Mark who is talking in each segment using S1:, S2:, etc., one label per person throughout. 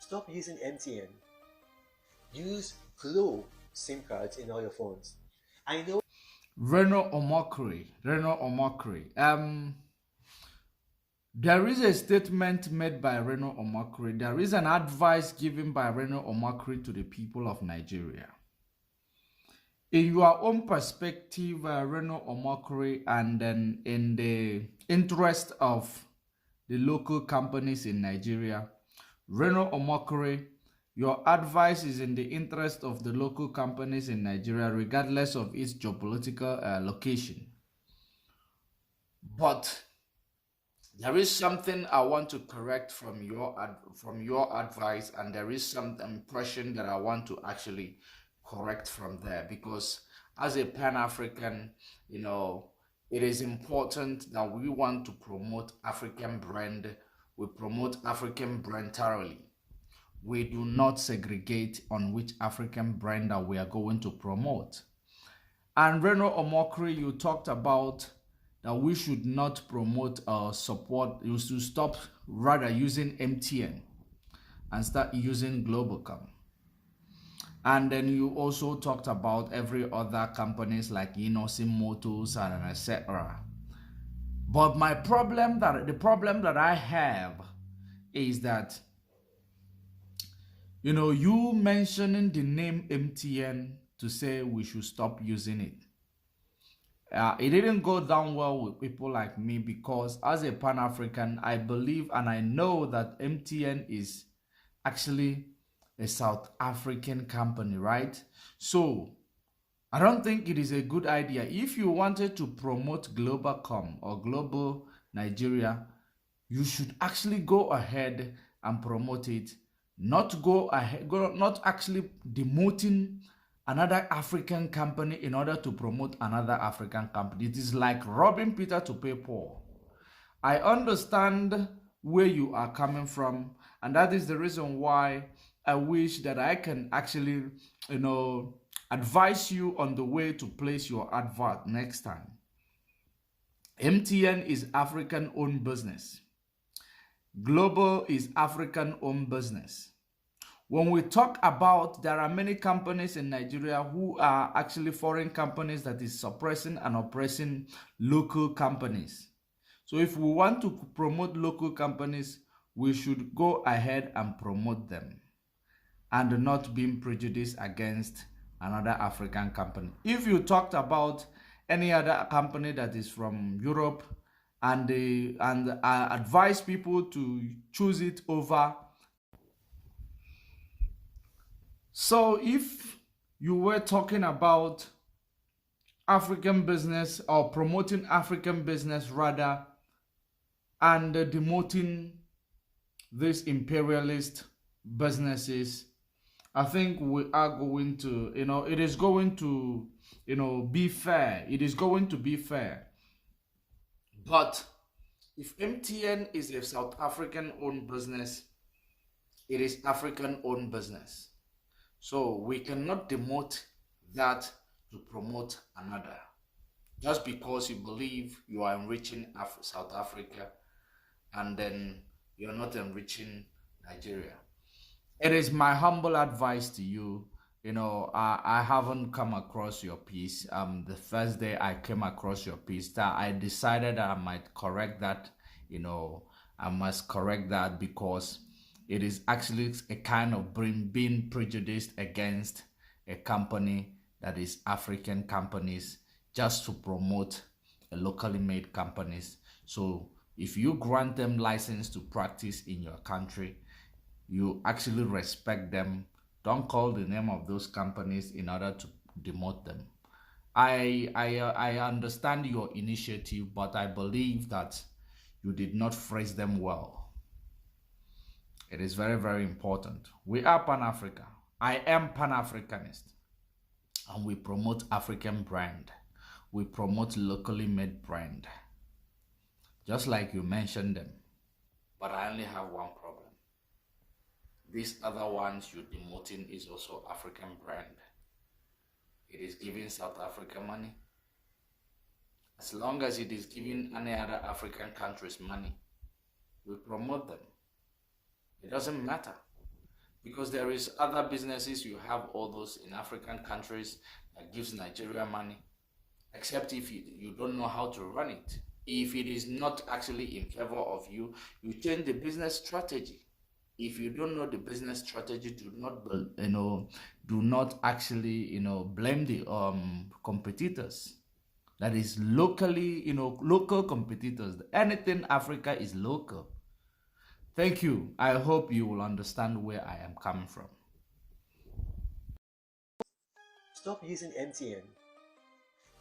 S1: Stop using MTN. Use Glow SIM cards in all your phones. I know
S2: Reno Omokri. Reno Omokri. There is a statement made by Reno Omokri. There is an advice given by Reno Omokri to the people of Nigeria. In your own perspective, Reno Omokri, and then in the interest of the local companies in Nigeria, Reno Omokri, your advice is in the interest of the local companies in Nigeria, regardless of its geopolitical location. But there is something I want to correct from your advice, and there is some impression that I want to actually correct from there, because as a Pan-African, it is important that we want to promote African brand. We promote African brand thoroughly. We do not segregate on which African brand that we are going to promote. And Reno Omokri, you talked about that we should not promote or support, you should stop rather using MTN and start using Globalcom. And then you also talked about every other companies like Inosim Motors and etc. But the problem that I have is that you mentioning the name MTN to say we should stop using it. It didn't go down well with people like me, because as a Pan-African, I believe and I know that MTN is actually a South African company, right? So I don't think it is a good idea. If you wanted to promote Globalcom or Global Nigeria, you should actually go ahead and promote it. Not actually demoting another African company in order to promote another African company. It is like robbing Peter to pay Paul. I understand where you are coming from, and that is the reason why I wish that I can actually, advise you on the way to place your advert next time. MTN is African-owned business. Global is African-owned business. When we talk about, there are many companies in Nigeria who are actually foreign companies that is suppressing and oppressing local companies. So if we want to promote local companies, we should go ahead and promote them and not being prejudiced against another African company. If you talked about any other company that is from Europe and advise people to choose it over. So if you were talking about African business or promoting African business rather, and demoting these imperialist businesses, I think we are going to, it is going to, be fair. It is going to be fair. But if MTN is a South African owned business, it is African owned business. So we cannot demote that to promote another. Just because you believe you are enriching South Africa and then you're not enriching Nigeria. It is my humble advice to you. I haven't come across your piece. The first day I came across your piece, that I decided that I might correct that. I must correct that, because it is actually a kind of being prejudiced against a company that is African companies just to promote a locally made companies. So if you grant them license to practice in your country, you actually respect them. Don't call the name of those companies in order to demote them. I understand your initiative, but I believe that you did not phrase them well. It is very, very important. We are Pan-Africa. I am Pan-Africanist. And we promote African brand. We promote locally made brand. Just like you mentioned them. But I only have one problem. These other ones you're demoting is also African brand. It is giving South Africa money. As long as it is giving any other African countries money, we promote them. It doesn't matter. because there is other businesses, you have all those in African countries that gives Nigeria money, except if you don't know how to run it. If it is not actually in favor of you, you change the business strategy. If you don't know the business strategy, do not actually blame the competitors. That is locally, local competitors. Anything Africa is local. Thank you. I hope you will understand where I am coming from.
S1: Stop using MTN.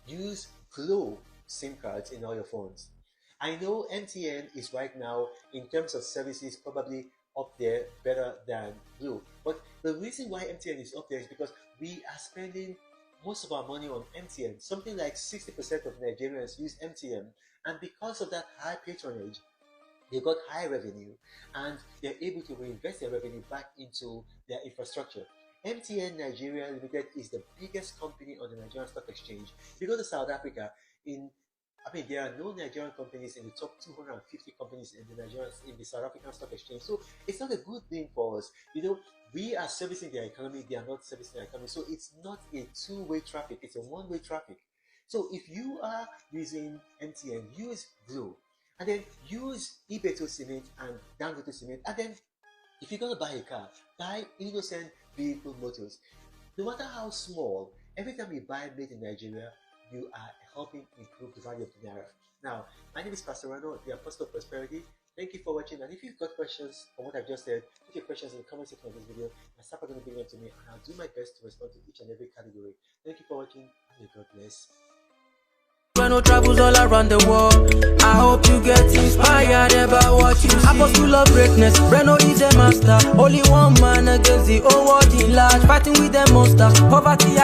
S1: Use Glo SIM cards in all your phones. I know MTN is right now, in terms of services, probably up there better than Glo. But the reason why MTN is up there is because we are spending most of our money on MTN. Something like 60% of Nigerians use MTN, and because of that high patronage, they got high revenue, and they're able to reinvest their revenue back into their infrastructure. MTN Nigeria Limited is the biggest company on the Nigerian Stock Exchange. If you go to South Africa, there are no Nigerian companies in the top 250 companies in the South African Stock Exchange. So it's not a good thing for us. We are servicing their economy, they are not servicing their economy. So it's not a two-way traffic, it's a one-way traffic. So if you are using MTN, use Glo, and then use Ibeto Cement and Dangote Cement, and then if you're gonna buy a car, buy Innocent Vehicle Motors. No matter how small, every time you buy made in Nigeria, you are helping improve the value of the naira. Now, my name is Pastor Reno, the Apostle of Prosperity. Thank you for watching, and if you've got questions on what I've just said, put your questions in the comment section of this video. My staff are going to bring them to me, and I'll do my best to respond to each and every category. Thank you for watching, and may God bless.
S3: Reno travels all around the world. I hope you get inspired about what you see. Apostle of greatness, Reno is a master. Only one man against the whole world in large, fighting with the monsters. Poverty